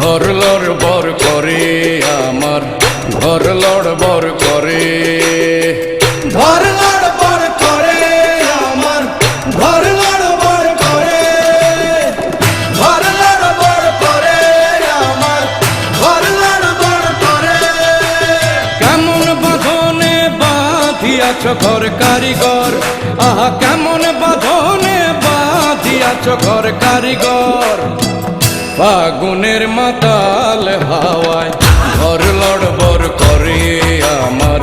ঘর লড়বড় করে আমার ঘর লড়বড় করে ঘর লড়বড় করে আমার ঘর লড়বড় করে ঘর লড়বড় করে আমার ঘর লড়বড় করে কেমন বাঁধনে বাঁধিয়াছ ঘর কারিগর আহা কেমন বাঁধনে বাঁধিয়াছ ঘর কারিগর ফাগুনের মাতাল হাওয়ায় ঘর লড়বড় করে আমার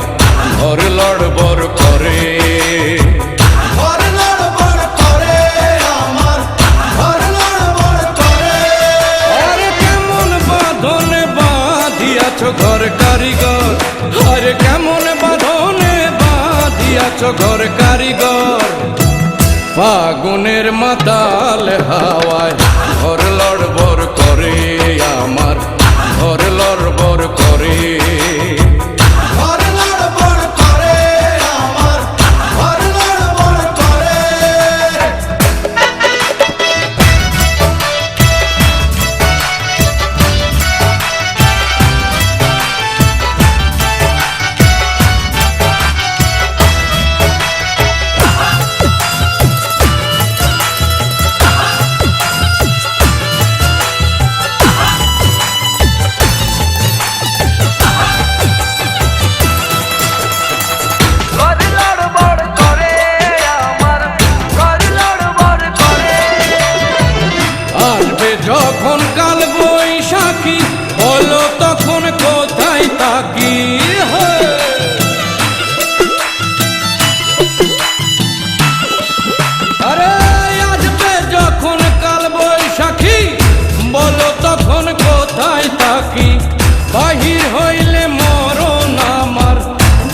ঘর লড়বড় করে ঘর লড়বড় করে আমার ঘর লড়বড় করে আরে কেমন বাঁধনে বাঁধিয়াছ ঘর কারিগর আরে কেমন বাঁধনে বাঁধিয়াছ ঘর কারিগর ফাগুনের মাতাল হাওয়ায় ঘর লড়বড় করে আমার ঘর লড়বড় করে ঘর লড়বড় করে আমার ঘর লড়বড় করে আসবে যখন কাল বৈশাখী বলো তখন কোথায় থাকি আরে আসবে যখন কাল বৈশাখী বলো তখন কোথায় থাকি বাহির হইলে মরণ আমার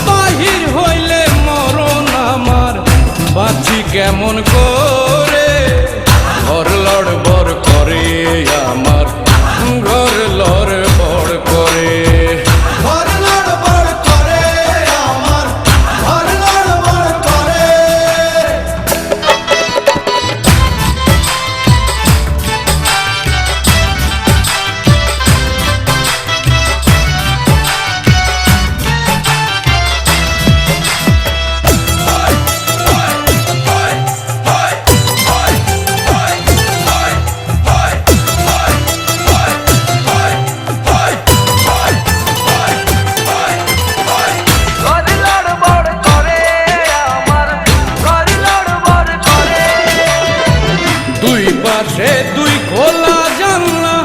বাহির হইলে মরণ আমার বাঁচি কেমন করে ঘর লড়বড় করে আমার ঘর লড়বড় করে ঘর লড়বড় করে আমার ঘর লড়বড় করে দুই পাশে দুই খোলা জানলা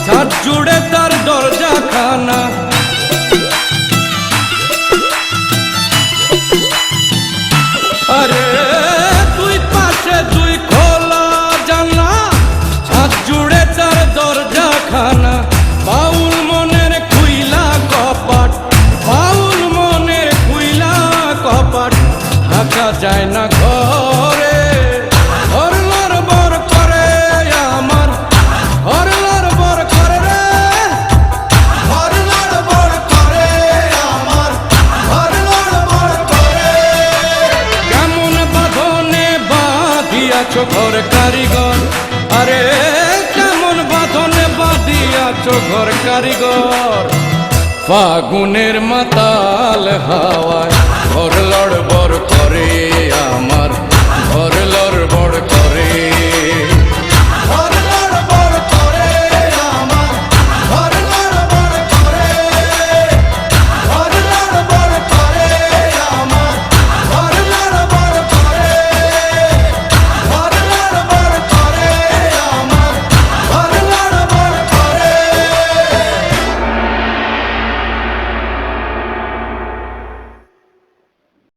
ছাদ জুড়ে তার দরজা খানা আরে দুই পাশে দুই খোলা জানলা ছাদ জুড়ে তার দরজা খানা বাউল মনের খুইলা কপাট বাউল মনের খুইলা কপাট থাকা যায় না ঘরে ঘর লড়বড় করে আমার ঘর লড়বড় করে রে ঘর লড়বড় করে আমার ঘর লড়বড় করে কেমন বাঁধনে বাঁধিয়াছ ঘর কারিগর আরে কেমন বাঁধনে বাঁধিয়াছ ঘর কারিগর ফাগুনের মাতাল হাওয়ায় ঘর লড়বড়